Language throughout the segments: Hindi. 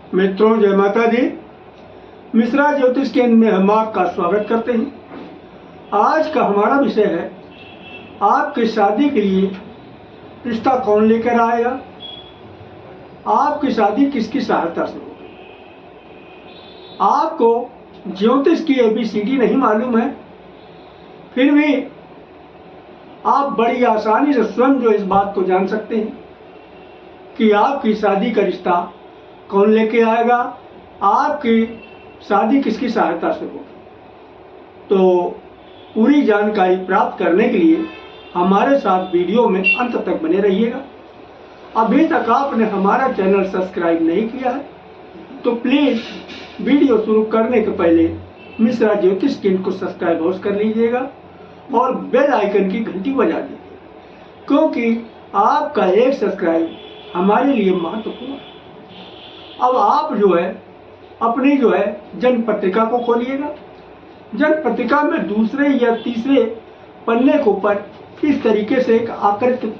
मित्रों, जय माता दी। मिश्रा ज्योतिष केंद्र में हम आपका स्वागत करते हैं। आज का हमारा विषय है, आपकी शादी के लिए रिश्ता कौन लेकर आएगा, आपकी शादी किसकी सहायता से होगी। आपको ज्योतिष की ABCD नहीं मालूम है, फिर भी आप बड़ी आसानी से स्वयं जो इस बात को जान सकते हैं कि आपकी शादी का रिश्ता कौन लेके आएगा, आपकी शादी किसकी सहायता से होगी। तो पूरी जानकारी प्राप्त करने के लिए हमारे साथ वीडियो में अंत तक बने रहिएगा। अभी तक आपने हमारा चैनल सब्सक्राइब नहीं किया है तो प्लीज़ वीडियो शुरू करने के पहले मिश्रा ज्योतिष केंद्र को सब्सक्राइब अवश्य कर लीजिएगा और बेल आइकन की घंटी बजा दीजिएगा, क्योंकि आपका एक सब्सक्राइब हमारे लिए महत्वपूर्ण है। अब आप जो है अपनी जन्म पत्रिका को खोलिएगा। जन्म पत्रिका में दूसरे या तीसरे पन्ने के ऊपर इस तरीके से एक आकृति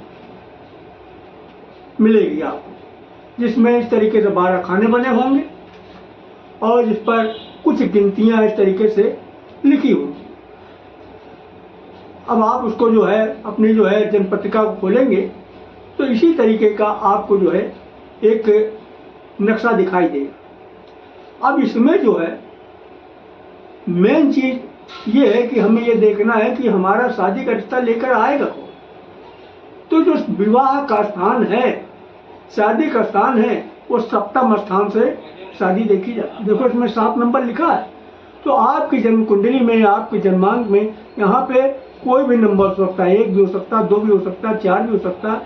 मिलेगी आपको, जिसमें इस तरीके से 12 खाने बने होंगे और जिस पर कुछ गिनतियां इस तरीके से लिखी होंगी। अब आप उसको अपनी जन्म पत्रिका को खोलेंगे तो इसी तरीके का आपको एक नक्शा दिखाई देगा। अब इसमें मेन चीज ये है कि हमें ये देखना है कि हमारा शादी का रिश्ता लेकर आएगा कौन। तो जो विवाह का स्थान है, शादी का स्थान है, वो सप्तम स्थान से शादी देखी जाती है। देखो इसमें 7 नंबर लिखा है, तो आपकी जन्म कुंडली में, आपके जन्मांक में यहाँ पे कोई भी नंबर हो सकता है। 1 भी हो सकता है, 2 भी हो सकता है, 4 भी हो सकता है,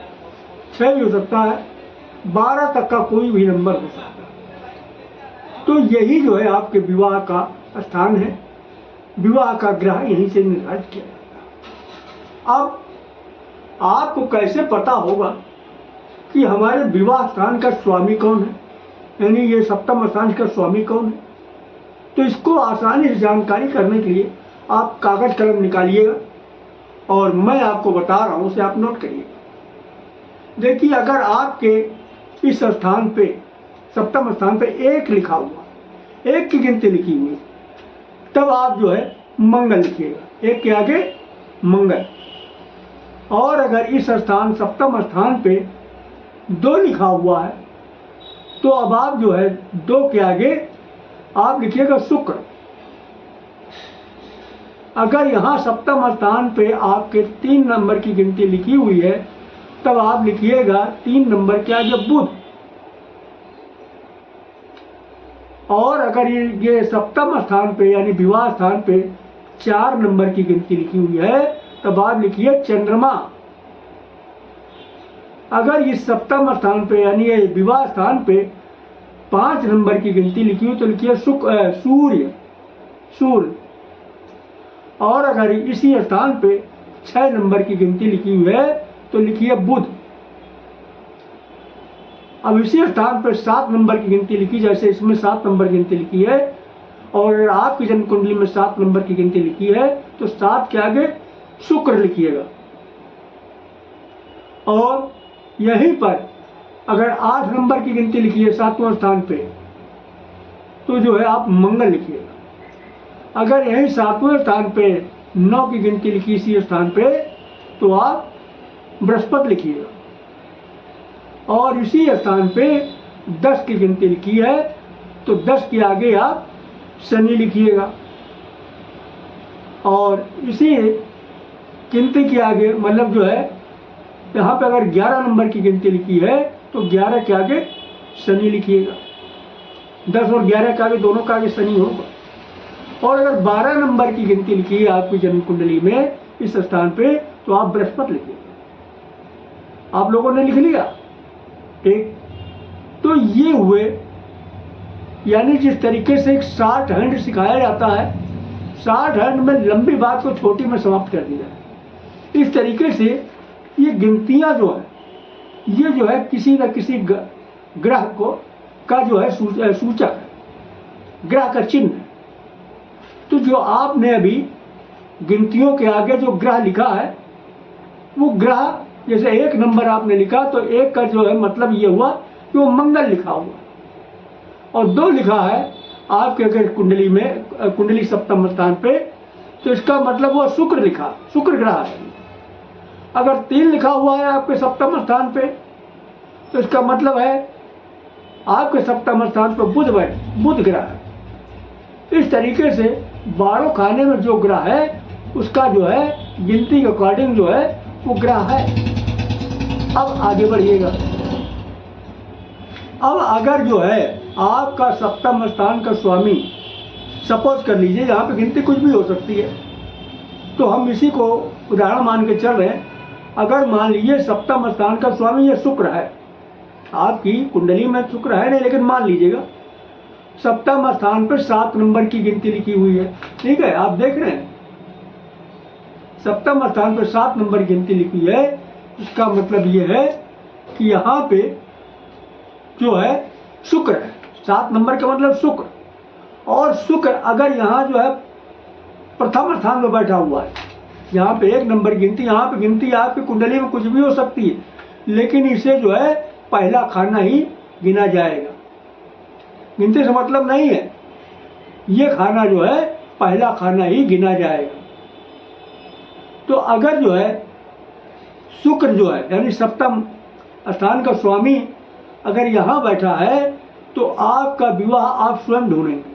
6 भी हो सकता है, 12 तक का कोई भी नंबर हो सकता है। तो यही आपके विवाह का स्थान है, विवाह का ग्रह यहीं से निर्धारित किया जाता है। अब आपको कैसे पता होगा कि हमारे विवाह स्थान का स्वामी कौन है, यानी ये सप्तम स्थान का स्वामी कौन है। तो इसको आसानी से जानकारी करने के लिए आप कागज कलम निकालिएगा और मैं आपको बता रहा हूँ, उसे आप नोट करिएगा। देखिए, अगर आपके इस स्थान पे, सप्तम स्थान पे 1 लिखा हुआ, 1 की गिनती लिखी हुई, तब आप मंगल लिखिएगा, 1 के आगे मंगल। और अगर इस स्थान सप्तम स्थान पे 2 लिखा हुआ है तो अब आप 2 के आगे आप लिखिएगा शुक्र। अगर यहाँ सप्तम स्थान पे आपके 3 नंबर की गिनती लिखी हुई है तब आप लिखिएगा 3 नंबर के आगे बुध। और अगर ये सप्तम स्थान पे यानी विवाह स्थान पे 4 नंबर की गिनती लिखी हुई है तब आप लिखिए चंद्रमा। अगर इस सप्तम स्थान पे यानी ये विवाह स्थान पे 5 नंबर की गिनती लिखी हुई तो लिखिए सूर्य। और अगर इसी स्थान पे 6 नंबर की गिनती लिखी हुई है तो लिखिए बुध। अब इसी स्थान पर 7 नंबर की गिनती लिखी, जैसे इसमें 7 नंबर की गिनती लिखी है और आपकी जन्म कुंडली में 7 नंबर की गिनती लिखी है तो 7 के आगे शुक्र लिखिएगा। और यहीं पर अगर 8 नंबर की गिनती लिखी है 7वें स्थान पे तो आप मंगल लिखिएगा। अगर यहीं 7वें स्थान पे 9 की गिनती लिखी इसी स्थान पे तो आप बृहस्पति लिखिएगा। और इसी स्थान पे 10 की गिनती लिखी है तो 10 के आगे आप शनि लिखिएगा। और इसी गिनती के आगे मतलब यहाँ पे अगर 11 नंबर की गिनती लिखी है तो 11 के आगे शनि लिखिएगा। 10 और 11 के आगे दोनों का आगे शनि होगा। और अगर 12 नंबर की गिनती लिखी है आपकी जन्म कुंडली में इस स्थान पे तो आप बृहस्पति लिखिएगा। आप लोगों ने लिख लिया, ठीक। तो ये हुए, यानी जिस तरीके से एक शॉर्ट हैंड सिखाया जाता है, शॉर्ट हैंड में लंबी बात को छोटी में समाप्त कर दिया है। इस तरीके से ये गिनतियां ये किसी न किसी ग्रह का सूचक है, ग्रह का चिन्ह है। तो जो आपने अभी गिनतियों के आगे जो ग्रह लिखा है वो ग्रह, जैसे 1 नंबर आपने लिखा तो 1 का मतलब ये हुआ कि वो मंगल लिखा हुआ। और 2 लिखा है आपके अगर कुंडली में, कुंडली सप्तम स्थान पे, तो इसका मतलब वो शुक्र ग्रह है। अगर 3 लिखा हुआ है आपके सप्तम स्थान पे, तो इसका मतलब है आपके सप्तम स्थान पर बुध ग्रह है। इस तरीके से 12 खाने में जो ग्रह है उसका जो है गिनती के अकॉर्डिंग जो है वो ग्रह है। अब आगे बढ़िएगा। अब अगर जो है आपका सप्तम स्थान का स्वामी, सपोज कर लीजिए, यहाँ पे गिनती कुछ भी हो सकती है, तो हम इसी को उदाहरण मान के चल रहे हैं। अगर मान लीजिए सप्तम स्थान का स्वामी ये शुक्र है, आपकी कुंडली में शुक्र है नहीं, लेकिन मान लीजिएगा सप्तम स्थान पर 7 नंबर की गिनती लिखी हुई है, ठीक है, आप देख रहे हैं सप्तम स्थान पर 7 नंबर गिनती लिखी है। इसका मतलब ये है कि यहाँ पे जो है शुक्र है, 7 नंबर का मतलब शुक्र। और शुक्र अगर यहाँ जो है प्रथम स्थान में बैठा हुआ है, यहाँ पे 1 नंबर गिनती, यहाँ पे गिनती आपकी कुंडली में कुछ भी हो सकती है, लेकिन इसे जो है पहला खाना ही गिना जाएगा। गिनती से मतलब नहीं है, ये खाना जो है पहला खाना ही गिना जाएगा। तो अगर जो है शुक्र जो है यानी सप्तम स्थान का स्वामी अगर यहाँ बैठा है, तो आपका विवाह आप स्वयं ढूंढेंगे।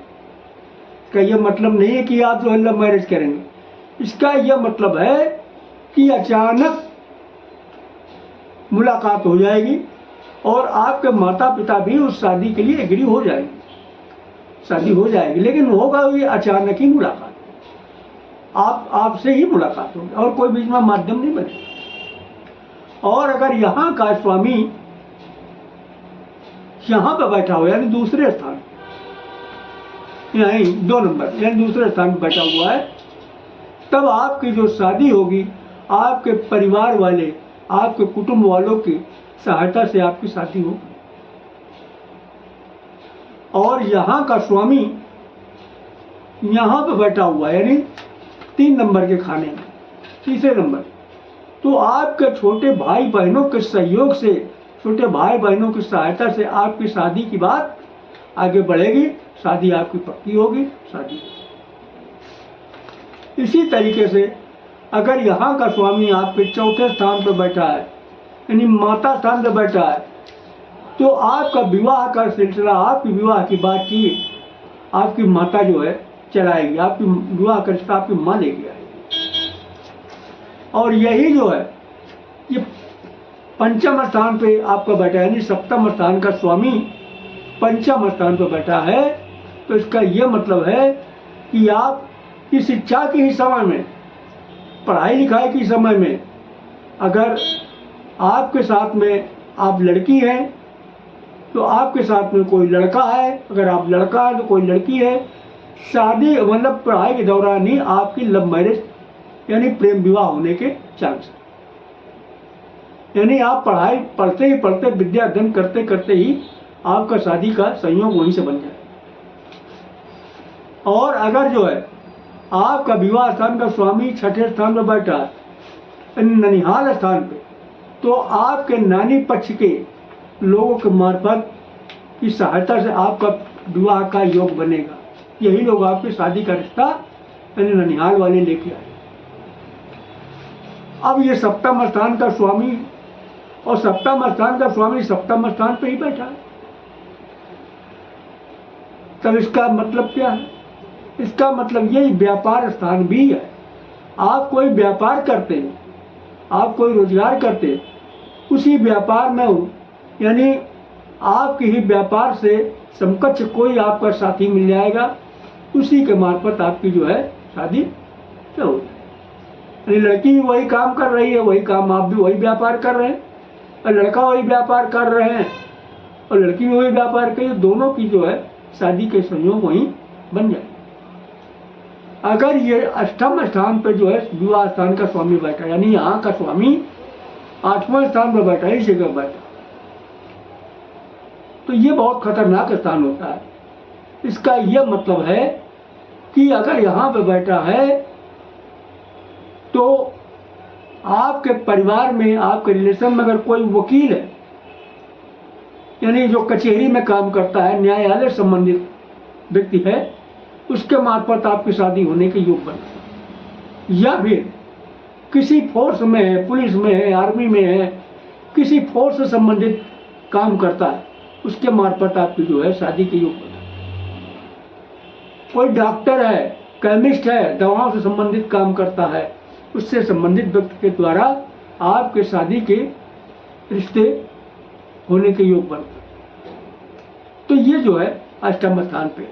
इसका यह मतलब नहीं है कि आप जो है लव मैरिज करेंगे, इसका यह मतलब है कि अचानक मुलाकात हो जाएगी और आपके माता पिता भी उस शादी के लिए एग्री हो जाएंगे, शादी हो जाएगी, लेकिन होगा ये अचानक ही मुलाकात, आपसे ही मुलाकात होगी और कोई बीच में माध्यम नहीं बनेगा। और अगर यहाँ का स्वामी यहाँ पर बैठा हो यानी दूसरे स्थान, यहीं 2 नंबर यानी दूसरे स्थान पर बैठा हुआ है, तब आपकी जो शादी होगी आपके परिवार वाले, आपके कुटुंब वालों की सहायता से आपकी शादी होगी। और यहाँ का स्वामी यहाँ पे बैठा हुआ है यानी 3 नंबर के खाने में, तीसरे नंबर, तो आपके छोटे भाई बहनों के सहयोग से, छोटे भाई बहनों की सहायता से आपकी शादी की बात आगे बढ़ेगी, शादी आपकी पक्की होगी, शादी। इसी तरीके से अगर यहाँ का स्वामी आपके चौथे स्थान पर बैठा है यानी माता स्थान पर बैठा है, तो आपका विवाह का सिलसिला, आपकी विवाह की बातचीत आपकी माता जो है चलाएगी, आपकी विवाह का रिश्ता आपकी माँ लेगी आएगी। और यही जो है ये पंचम स्थान पे आपका बैठा है यानी सप्तम स्थान का स्वामी पंचम स्थान पर बैठा है, तो इसका यह मतलब है कि आप की शिक्षा के ही समय में, पढ़ाई लिखाई के समय में, अगर आपके साथ में आप लड़की हैं तो आपके साथ में कोई लड़का है, अगर आप लड़का है तो कोई लड़की है, शादी मतलब पढ़ाई के दौरान ही आपकी लव मैरिज यानी प्रेम विवाह होने के चांस, यानी आप पढ़ाई पढ़ते ही पढ़ते, विद्या अध्ययन करते करते ही आपका शादी का संयोग वहीं से बन जाए। और अगर जो है आपका विवाह स्थान का स्वामी छठे स्थान पर बैठा है ननिहाल स्थान पे, तो आपके नानी पक्ष के लोगों के मार्फत की सहायता से आपका विवाह का योग बनेगा। यही लोग आपकी शादी का रिश्ता यानी ननिहाल वाले लेके आए। अब ये सप्तम स्थान का स्वामी, और सप्तम स्थान का स्वामी सप्तम स्थान पे ही बैठा है, तब इसका मतलब क्या है? इसका मतलब यही व्यापार स्थान भी है। आप कोई व्यापार करते हैं, आप कोई रोजगार करते हैं, उसी व्यापार में हो, यानी आपके ही व्यापार से समकक्ष कोई आपका साथी मिल जाएगा, उसी के मार्फत आपकी जो है शादी हो जाए। यानी लड़की भी वही काम कर रही है, वही काम आप भी वही व्यापार कर रहे हैं, और लड़का वही व्यापार कर रहे हैं और लड़की भी वही व्यापार कर, दोनों की जो है शादी के संयोग वहीं बन जाए। अगर ये अष्टम स्थान पर जो है विवाह स्थान का स्वामी बैठा, यानी यहाँ का स्वामी 8वें स्थान पर बैठा, इस जगह बैठा, तो ये बहुत खतरनाक स्थान होता है। इसका यह मतलब है कि अगर यहाँ पे बैठा है तो आपके परिवार में, आपके रिलेशन में अगर कोई वकील है यानी जो कचहरी में काम करता है, न्यायालय संबंधित व्यक्ति है, उसके मार्फत आपकी शादी होने के योग बनता है। या फिर किसी फोर्स में है, पुलिस में है, आर्मी में है, किसी फोर्स से संबंधित काम करता है, उसके मार्फत आपकी जो है शादी के योग बनता है। कोई डॉक्टर है, केमिस्ट है, दवाओं से संबंधित काम करता है, उससे संबंधित व्यक्ति के द्वारा आपके शादी के रिश्ते होने के योग बनते हैं। तो ये जो है अष्टम स्थान पे।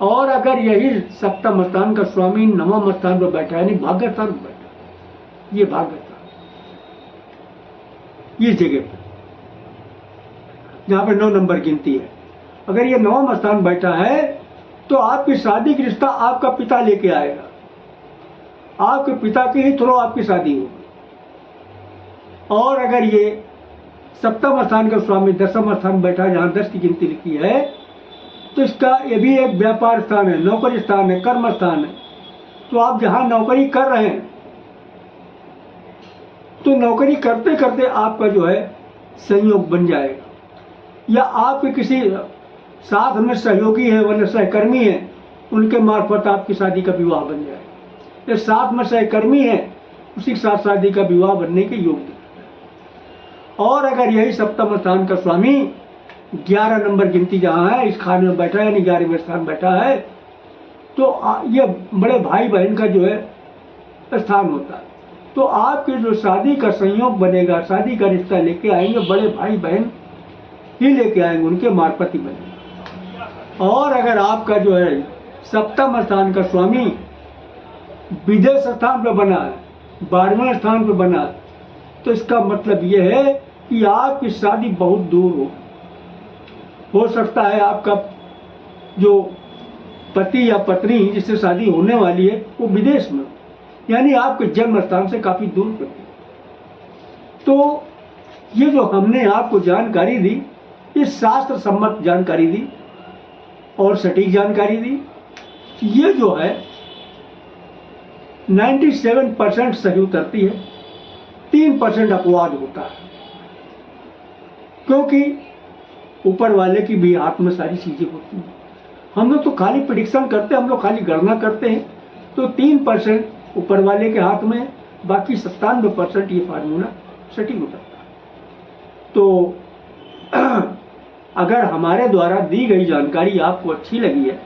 और अगर यही सप्तम स्थान का स्वामी नवम स्थान पर बैठा है, यानी भाग्य स्थान पर बैठा है, ये भाग्य स्थान इस जगह पे जहां पे 9 नंबर गिनती है, अगर ये नवम स्थान बैठा है तो आपकी शादी का रिश्ता आपका पिता लेके आएगा, आपके पिता के ही थ्रू आपकी शादी होगी। और अगर ये सप्तम स्थान का स्वामी दसम स्थान बैठा है, जहां 10 की गिनती लिखी है, तो इसका ये भी एक व्यापार स्थान है, नौकरी स्थान है, कर्म स्थान है। तो आप जहां नौकरी कर रहे हैं, तो नौकरी करते करते आपका जो है संयोग बन जाएगा, या आपके किसी साथ में सहयोगी है वरना सहकर्मी है, उनके मार्फत आपकी शादी का विवाह बन जाएगा। या साथ में सहकर्मी है, उसी के साथ शादी का विवाह बनने के योग दिखता है। और अगर यही सप्तम स्थान का स्वामी 11 नंबर गिनती जहाँ है, इस खाने में बैठा है, यानी 11वें स्थान बैठा है, तो ये बड़े भाई बहन का जो है स्थान होता है। तो आपके जो शादी का संयोग बनेगा, शादी का रिश्ता लेके आएंगे, बड़े भाई बहन ही लेके आएंगे, उनके मार्फत ही बनेगा। और अगर आपका जो है सप्तम स्थान का स्वामी विदेश स्थान पर बना है, 12वें स्थान पर बना है, तो इसका मतलब यह है कि आपकी शादी बहुत दूर हो सकता है आपका जो पति या पत्नी जिससे शादी होने वाली है वो विदेश में, यानी आपके जन्म स्थान से काफी दूर पर। तो ये जो हमने आपको जानकारी दी, ये शास्त्र सम्मत जानकारी दी और सटीक जानकारी दी। ये जो है 97% सही उतरती है, 3% अपवाद होता है, क्योंकि ऊपर वाले की भी हाथ में सारी चीजें होती हैं। हम लोग तो खाली प्रेडिक्शन करते हैं, हम लोग खाली गणना करते हैं। तो 3% ऊपर वाले के हाथ में, बाकी 97% ये फार्मूला सटीक उतरता है। तो अगर हमारे द्वारा दी गई जानकारी आपको अच्छी लगी है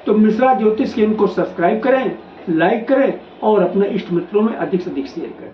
तो मिश्रा ज्योतिष के इनको सब्सक्राइब करें, लाइक करें और अपने इष्ट मित्रों में अधिक से अधिक शेयर करें।